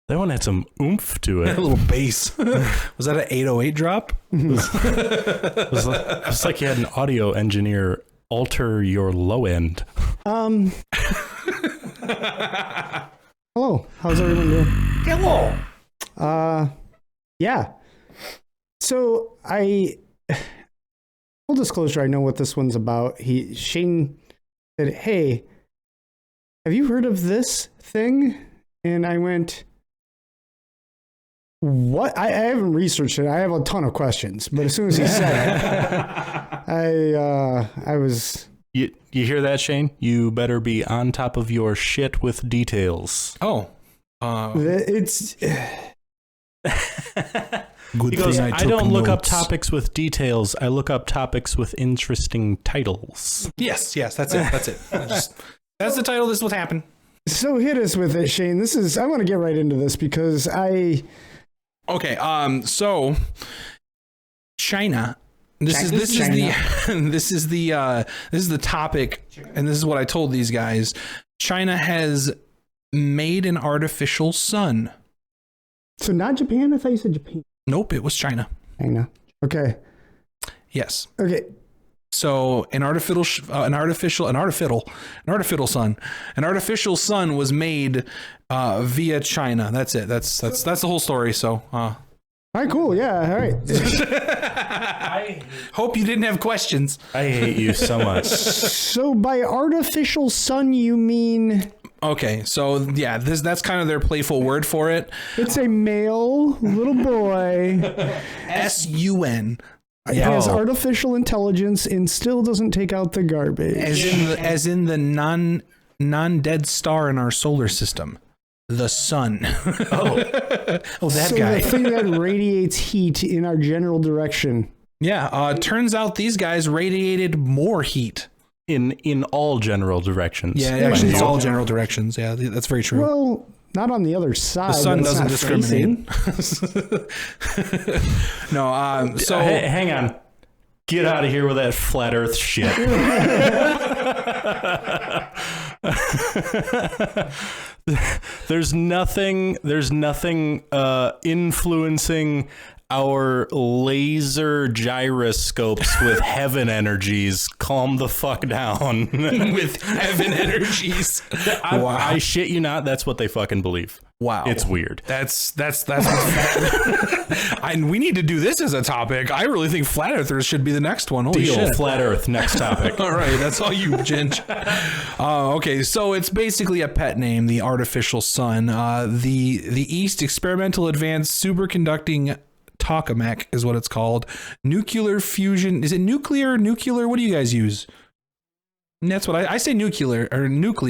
That one had some oomph to it. A little bass. Was that an 808 drop? It was like you had an audio engineer alter your low end. Hello, how's everyone doing? Hello. Yeah. So full disclosure, I know what this one's about. Shane said, "Hey, have you heard of this thing?" And I went, "What?" I haven't researched it. I have a ton of questions, but as soon as he said it, I was. You hear that, Shane? You better be on top of your shit with details. Oh. It's. Good He goes, thing I took don't look up notes." topics with details. I look up topics with interesting titles. Yes, that's it. That's the title. This is what happened. So hit us with it, Shane. I want to get right into this because Okay, so China. This is the topic, and this is what I told these guys. China has made an artificial sun. So not Japan? I thought you said Japan. Nope, it was China. China. Okay. Yes. Okay. So an artificial sun was made via China. That's it. That's the whole story. So. All right. Cool. Yeah. All right. I hope you didn't have questions. I hate you so much. So by artificial sun, you mean? Okay, so yeah, that's kind of their playful word for it. It's a male little boy. SUN. Has artificial intelligence and still doesn't take out the garbage. As in the non-dead star in our solar system, the sun. That guy. The thing that radiates heat in our general direction. Yeah, turns out these guys radiated more heat. In all general directions. Yeah, actually, it's all general directions. Yeah, that's very true. Well, not on the other side. The sun doesn't discriminate. No, so hey, hang on. Get out of here with that flat Earth shit. There's nothing influencing our laser gyroscopes with heaven energies. Calm the fuck down. With heaven energies. Wow. I shit you not, that's what they fucking believe. Wow. It's weird. That's we need to do this as a topic. I really think flat earthers should be the next one. Holy Deal. shit. Flat Earth, next topic. All right, that's all you, Ginge. Okay, so it's basically a pet name, the artificial sun. The East Experimental Advanced Superconducting Tokamak is what it's called. Nuclear fusion. Is it nuclear? What do you guys use? And that's what I say nuclear,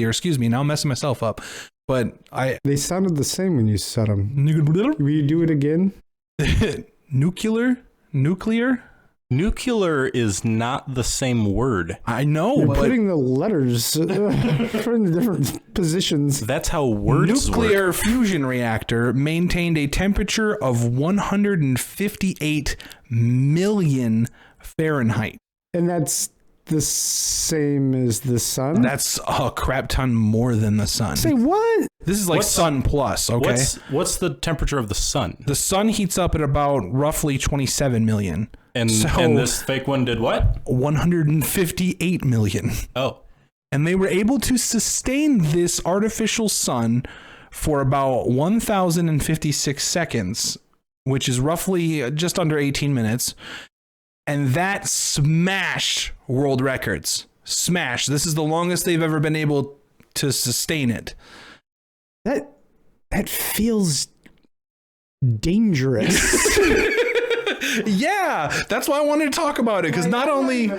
excuse me. Now I'm messing myself up. But they sounded the same when you said them. Will you do it again? Nuclear? Nuclear is not the same word. I know. You're putting the letters in the different positions. That's how words Nuclear work. fusion reactor maintained a temperature of 158 million Fahrenheit. And that's the same as the sun? That's a crap ton more than the sun. Say what? This is like sun plus, okay? What's the temperature of the sun? The sun heats up at about roughly 27 million. And this fake one did what? 158 million. Oh. And they were able to sustain this artificial sun for about 1,056 seconds, which is roughly just under 18 minutes. And that smashed world records. Smashed. This is the longest they've ever been able to sustain it. That feels dangerous. Yeah, that's why I wanted to talk about it, because not only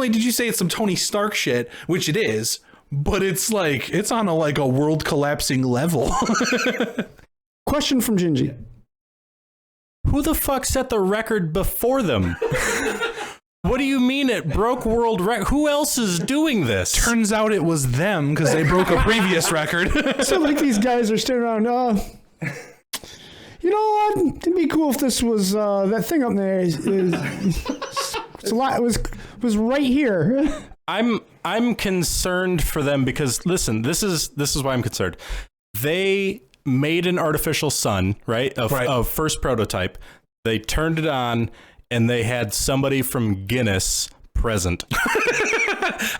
did you say it's some Tony Stark shit, which it is, but it's like it's on a world collapsing level. Question from Gingy. Who the fuck set the record before them? What do you mean it broke world record? Who else is doing this? Turns out it was them because they broke a previous record. So like these guys are standing around, you know what? It'd be cool if this was that thing up there. It's a lot. It was right here. I'm concerned for them because listen, this is why I'm concerned. They made an artificial sun, right? A first prototype. They turned it on, and they had somebody from Guinness present.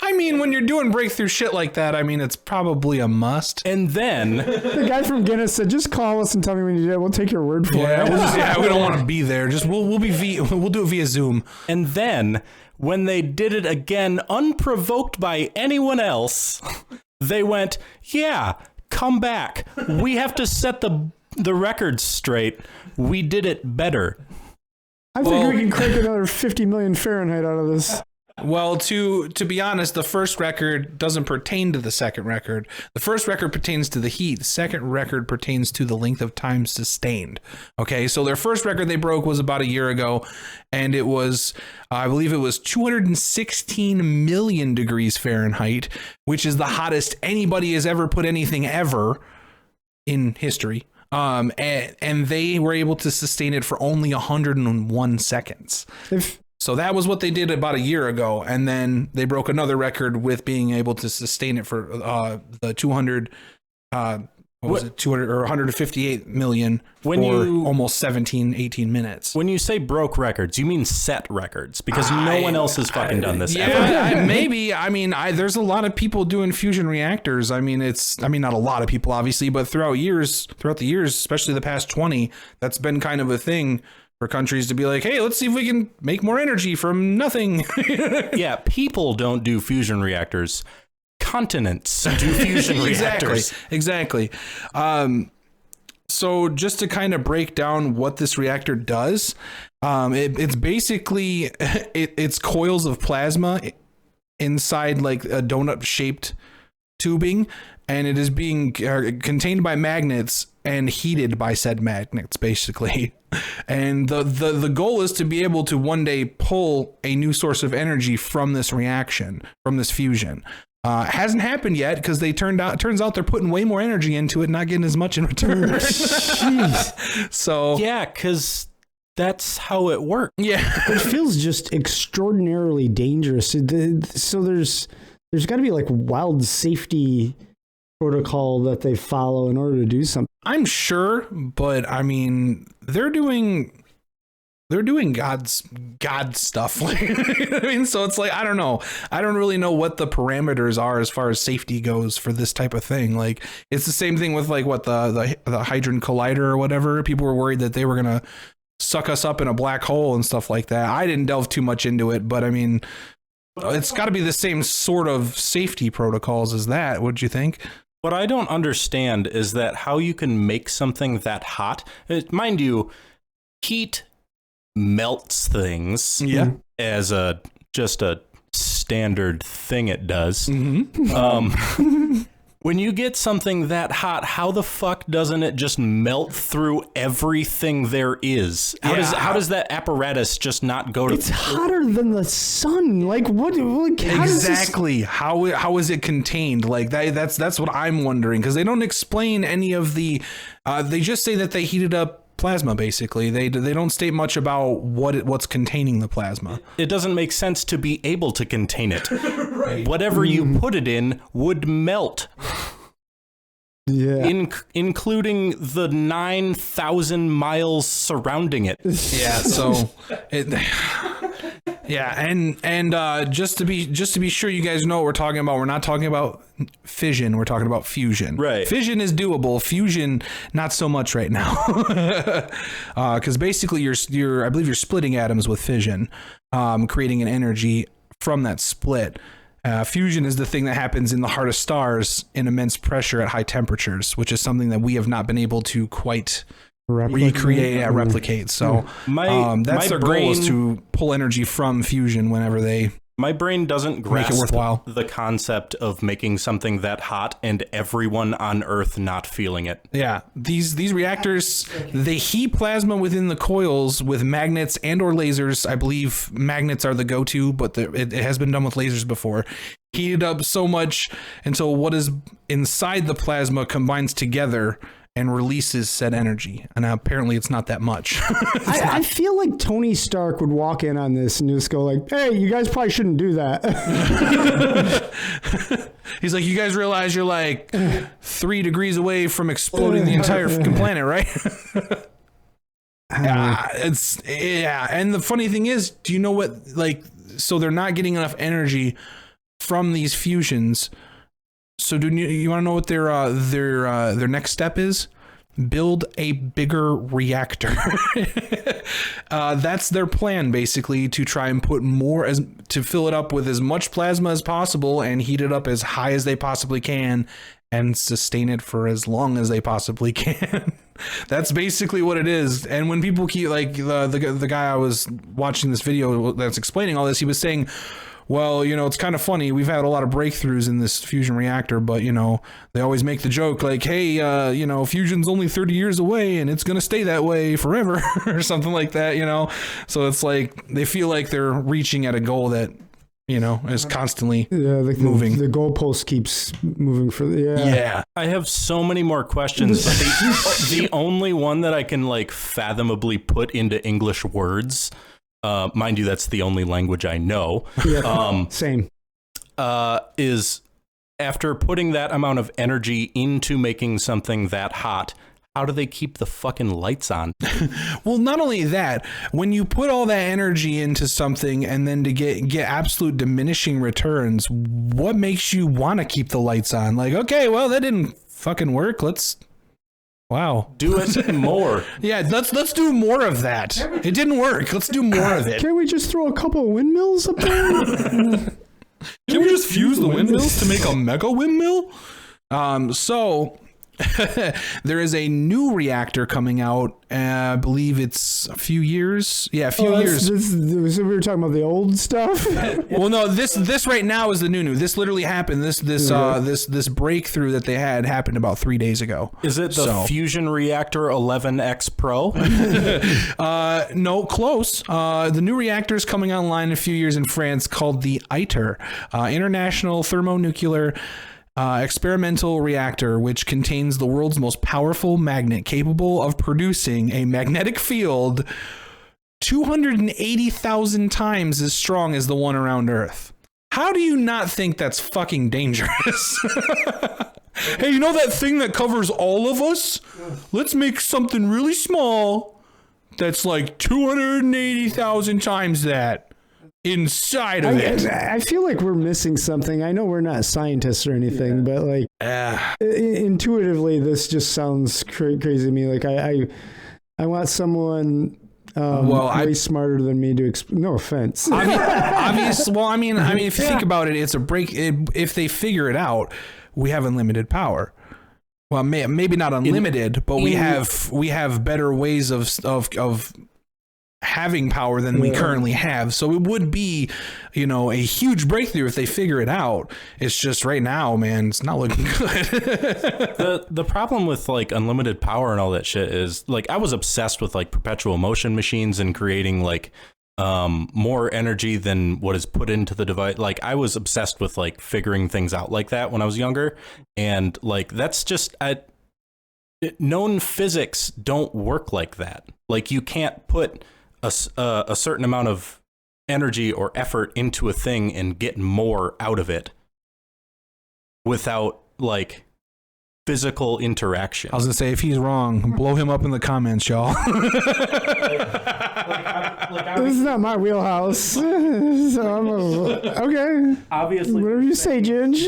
I mean, when you're doing breakthrough shit like that, I mean, it's probably a must. And then The guy from Guinness said, "Just call us and tell me when you do it. We'll take your word for it." We don't want to be there. Just we'll do it via Zoom. And then, when they did it again, unprovoked by anyone else, they went, yeah, come back. We have to set the record straight. We did it better. I think we can crank another 50 million Fahrenheit out of this. Well, to be honest, the first record doesn't pertain to the second record. The first record pertains to the heat. The second record pertains to the length of time sustained. Okay, so their first record they broke was about a year ago, and it was, I believe it was 216 million degrees Fahrenheit, which is the hottest anybody has ever put anything ever in history. And they were able to sustain it for only 101 seconds. So that was what they did about a year ago, and then they broke another record with being able to sustain it for the 200, 200 or 158 million for almost 18 minutes. When you say broke records, you mean set records, because no one else has fucking done this. Yeah, maybe. I mean, there's a lot of people doing fusion reactors. I mean, not a lot of people, obviously, but throughout the years, especially the past 20, that's been kind of a thing for countries to be like, hey, let's see if we can make more energy from nothing. Yeah, people don't do fusion reactors. Continents do fusion reactors. Exactly. So just to kind of break down what this reactor does, it's basically it's coils of plasma inside like a donut-shaped tubing, and it is being contained by magnets and heated by said magnets, basically. And the goal is to be able to one day pull a new source of energy from this reaction, from this fusion. Hasn't happened yet because turns out they're putting way more energy into it, not getting as much in return. Jeez. So yeah, because that's how it works. Yeah, it feels just extraordinarily dangerous. So there's got to be like wild safety protocol that they follow in order to do something. I'm sure, but I mean, they're doing God's stuff. I mean, so it's like, I don't know. I don't really know what the parameters are as far as safety goes for this type of thing. Like, it's the same thing with like what the Hadron Collider or whatever. People were worried that they were going to suck us up in a black hole and stuff like that. I didn't delve too much into it, but I mean, it's got to be the same sort of safety protocols as that. What'd you think? What I don't understand is that how you can make something that hot. Mind you, heat melts things as just a standard thing it does. Mm-hmm. When you get something that hot, how the fuck doesn't it just melt through everything there is? How does that apparatus just not go to? It's hotter than the sun. Like what? Exactly. How is it contained? Like that's what I'm wondering, because they don't explain any of the. They just say that they heated up plasma. Basically, they don't state much about what's containing the plasma. It doesn't make sense to be able to contain it. Right. Whatever you put it in would melt. Yeah. Including the 9,000 miles surrounding it. Yeah. So it. Yeah, and just to be sure you guys know what we're talking about, we're not talking about fission, we're talking about fusion. Right. Fission is doable, fusion not so much right now. Because basically I believe you're splitting atoms with fission, creating an energy from that split. Fusion is the thing that happens in the heart of stars in immense pressure at high temperatures, which is something that we have not been able to quite replicate. So that's their goal, is to pull energy from fusion whenever they. My brain doesn't grasp make it worthwhile. The concept of making something that hot and everyone on Earth not feeling it. Yeah, these reactors, they heat plasma within the coils with magnets and or lasers. I believe magnets are the go-to, but it has been done with lasers before. Heated up so much until what is inside the plasma combines together and releases said energy. And apparently it's not that much. I feel like Tony Stark would walk in on this and just go like, hey, you guys probably shouldn't do that. He's like, you guys realize you're like 3 degrees away from exploding the entire fucking planet, right? And the funny thing is, do you know what, like, so they're not getting enough energy from these fusions. So do you want to know what their next step is? Build a bigger reactor. That's their plan, basically, to try and put to fill it up with as much plasma as possible and heat it up as high as they possibly can and sustain it for as long as they possibly can. That's basically what it is. And when people keep, like, the guy I was watching this video that's explaining all this, he was saying, well, you know, it's kind of funny. We've had a lot of breakthroughs in this fusion reactor, but, you know, they always make the joke like, hey, you know, fusion's only 30 years away and it's going to stay that way forever or something like that, you know? So it's like they feel like they're reaching at a goal that, you know, is constantly moving. The goalpost keeps moving Yeah. I have so many more questions. The only one that I can, like, fathomably put into English words, mind you, that's the only language I know. Yeah, same. Is after putting that amount of energy into making something that hot, how do they keep the fucking lights on? Well, not only that, when you put all that energy into something and then to get absolute diminishing returns, what makes you want to keep the lights on? Like, okay, well, that didn't fucking work. Wow. Do it more. Yeah, let's do more of that. It didn't work. Let's do more of it. Can't we just throw a couple of windmills up there? Can we just fuse the windmills to make a mega windmill? So there is a new reactor coming out. I believe it's a few years. Yeah, a few years. So we were talking about the old stuff. Well, no, this right now is the new. This literally happened. This breakthrough that they had happened about 3 days ago. Is it the Fusion Reactor 11X Pro? No, close. The new reactor is coming online in a few years in France called the ITER, International Thermonuclear experimental reactor, which contains the world's most powerful magnet capable of producing a magnetic field 280,000 times as strong as the one around Earth. How do you not think that's fucking dangerous? Hey, you know that thing that covers all of us? Let's make something really small that's like 280,000 times that. Inside of it. I feel like we're missing something. I know we're not scientists or anything, but like intuitively, this just sounds crazy to me. Like I want someone way smarter than me to no offense. Obvious. Well, I mean, if you think about it, it's a break. If they figure it out, we have unlimited power. Well, maybe not unlimited, but we have better ways of having power than we currently have. So it would be, you know, a huge breakthrough if they figure it out. It's just right now, man, it's not looking good. The problem with like unlimited power and all that shit is like I was obsessed with like perpetual motion machines and creating like more energy than what is put into the device. Like I was obsessed with like figuring things out like that when I was younger, and like that's just known physics don't work like that. Like you can't put a certain amount of energy or effort into a thing and get more out of it without like physical interaction. I was gonna say, if he's wrong, blow him up in the comments, y'all. This is not my wheelhouse. So I'm okay. Obviously, whatever you say, Ginge.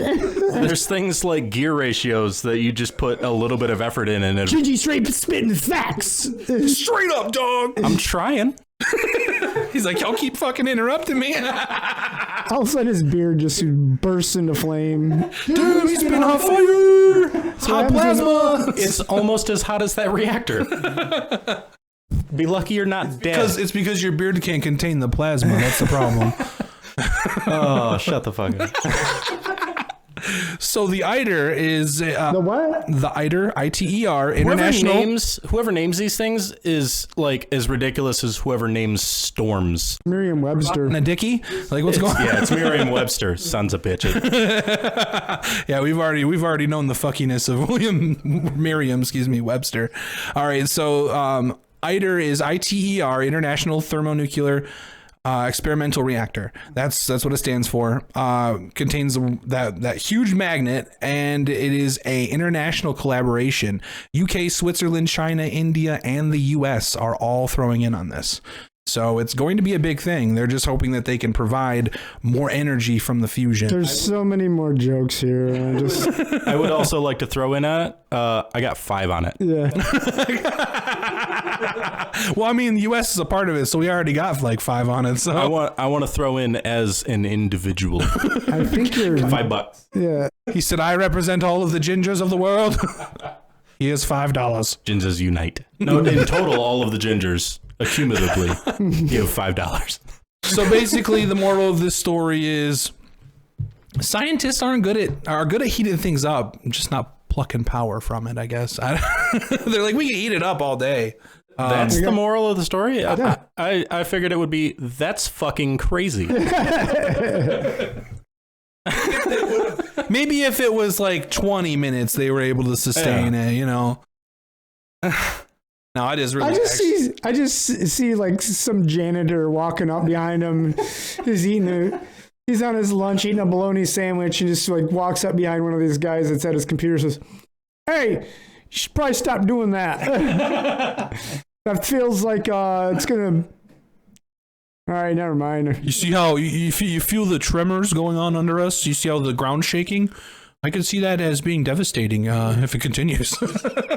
There's things like gear ratios that you just put a little bit of effort in, and Gingy straight spitting facts. Straight up, dog. I'm trying. He's like, y'all keep fucking interrupting me. All of a sudden, his beard just bursts into flame. Dude, he's been on fire. It's hot plasma. It's almost as hot as that reactor. Be lucky you're not dead. It's because your beard can't contain the plasma. That's the problem. Oh, shut the fuck up. So the ITER is the what? The ITER, ITER, International. Whoever names these things is like as ridiculous as whoever names storms. Merriam-Webster. Dicky? Like what's going on? Yeah, it's Merriam-Webster. Sons of bitches. Yeah, we've already known the fuckiness of Merriam-Webster. All right, so ITER is ITER, International Thermonuclear Experimental Reactor. That's what it stands for. Contains that huge magnet, and it is a international collaboration. UK, Switzerland, China, India, and the US are all throwing in on this. So it's going to be a big thing. They're just hoping that they can provide more energy from the fusion. There's so many more jokes here. I would also like to throw in I got 5 on it. Yeah. Well, I mean, the U.S. is a part of it, so we already got like 5 on it. So I want to throw in as an individual. I think you're $5. Yeah. he said, "I represent all of the gingers of the world." Here's $5. Gingers unite. No, in total, all of the gingers accumulatively give $5. So basically, the moral of this story is scientists are good at heating things up, just not plucking power from it, I guess. They're like, we can heat it up all day. That's the moral of the story. I figured it would be, that's fucking crazy. Maybe if it was like 20 minutes, they were able to sustain it, you know. No, I just see like some janitor walking up behind him. He's on his lunch eating a bologna sandwich and just like walks up behind one of these guys that's at his computer and says, "Hey, you should probably stop doing that." That feels like it's gonna. All right, never mind. You see how you feel the tremors going on under us? You see how the ground's shaking? I can see that as being devastating if it continues.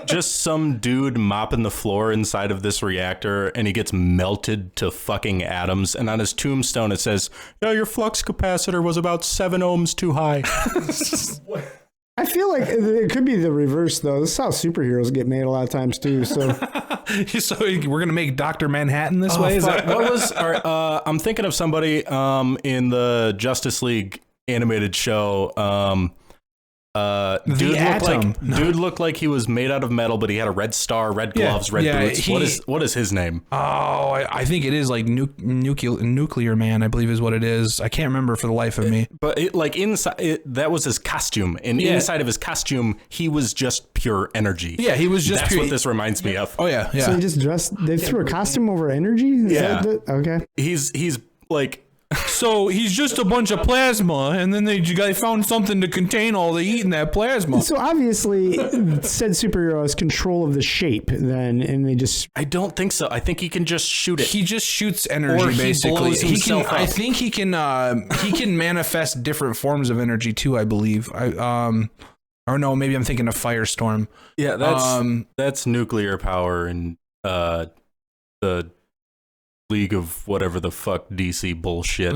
Just some dude mopping the floor inside of this reactor, and he gets melted to fucking atoms. And on his tombstone, it says, "Yeah, your flux capacitor was about 7 ohms too high." I feel like it could be the reverse, though. This is how superheroes get made a lot of times, too. So we're going to make Dr. Manhattan this way? Is that what was? I'm thinking of somebody in the Justice League animated show. Dude looked like he was made out of metal, but he had a red star, red gloves, red boots. What is his name? Oh, I think it is like Nuclear Man, I believe is what it is. I can't remember for the life of me. But inside, that was his costume, and inside of his costume, he was just pure energy. Yeah, he was just. That's what this reminds me of. Oh yeah. So he just dressed. They threw a costume over energy. Okay. He's like. So he's just a bunch of plasma, and then they found something to contain all the heat in that plasma. So obviously, said superhero has control of the shape, then, and they just. I don't think so. I think he can just shoot it. He just shoots energy, or basically. He can. I think he can manifest different forms of energy too. I believe. Or no, maybe I'm thinking of Firestorm. Yeah, that's nuclear power and the League of whatever the fuck DC bullshit.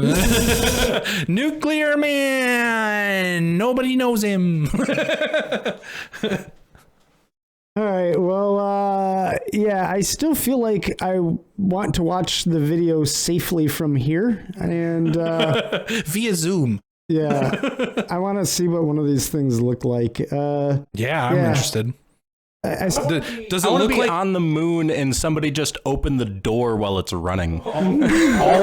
Nuclear Man. Nobody knows him. All right. Well, yeah, I still feel like I want to watch the video safely from here and via Zoom. Yeah, I want to see what one of these things look like. I'm interested. Does it look like on the moon and somebody just opened the door while it's running? All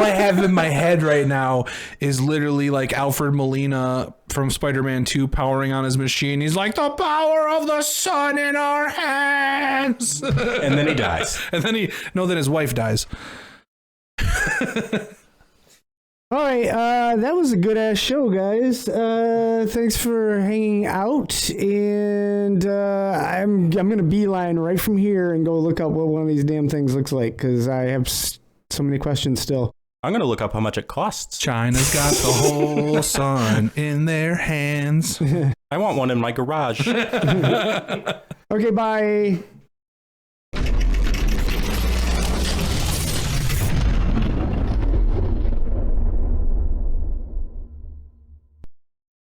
I have in my head right now is literally like Alfred Molina from Spider-Man 2 powering on his machine. He's like, "The power of the sun in our hands." And then he dies. And then then his wife dies. All right, that was a good ass show, guys. Thanks for hanging out, and I'm gonna beeline right from here and go look up what one of these damn things looks like because I have so many questions still. I'm gonna look up how much it costs. China's got the whole sun in their hands. I want one in my garage. Okay, bye.